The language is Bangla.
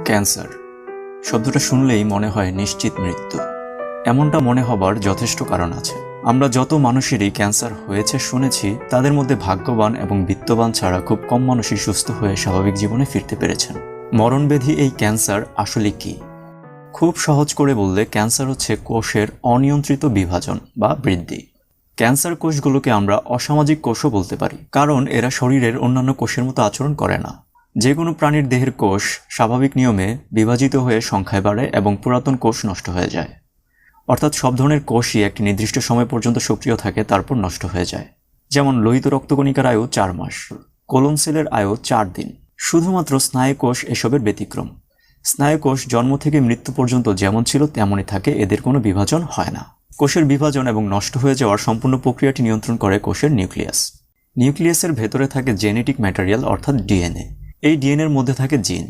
ক্যান্সার শব্দটা শুনলেই মনে হয় নিশ্চিত মৃত্যু। এমনটা মনে হবার যথেষ্ট কারণ আছে। আমরা যত মানুষেরই ক্যান্সার হয়েছে শুনেছি, তাদের মধ্যে ভাগ্যবান এবং বিত্তবান ছাড়া খুব কম মানুষই সুস্থ হয়ে স্বাভাবিক জীবনে ফিরতে পেরেছেন। মরণব্যাধি এই ক্যান্সার আসলে কি? খুব সহজ করে বললে ক্যান্সার হচ্ছে কোষের অনিয়ন্ত্রিত বিভাজন বা বৃদ্ধি। ক্যান্সার কোষগুলোকে আমরা অসামাজিক কোষও বলতে পারি, কারণ এরা শরীরের অন্যান্য কোষের মতো আচরণ করে না। যে কোনো প্রাণীর দেহের কোষ স্বাভাবিক নিয়মে বিভাজিত হয়ে সংখ্যায় বাড়ে এবং পুরাতন কোষ নষ্ট হয়ে যায়। অর্থাৎ সব ধরনের কোষই একটি নির্দিষ্ট সময় পর্যন্ত সক্রিয় থাকে, তারপর নষ্ট হয়ে যায়। যেমন লোহিত রক্তকণিকার আয়ু 4 মাস, কোলন সেলের আয়ু 4 দিন। শুধুমাত্র স্নায়ুকোষ এসবের ব্যতিক্রম। স্নায়ুকোষ জন্ম থেকে মৃত্যু পর্যন্ত যেমন ছিল তেমনই থাকে, এদের কোনো বিভাজন হয় না। কোষের বিভাজন এবং নষ্ট হয়ে যাওয়ার সম্পূর্ণ প্রক্রিয়াটি নিয়ন্ত্রণ করে কোষের নিউক্লিয়াস। নিউক্লিয়াসের ভেতরে থাকে জেনেটিক ম্যাটেরিয়াল অর্থাৎ ডিএনএ। এই ডিএনএর মধ্যে থাকে জিন।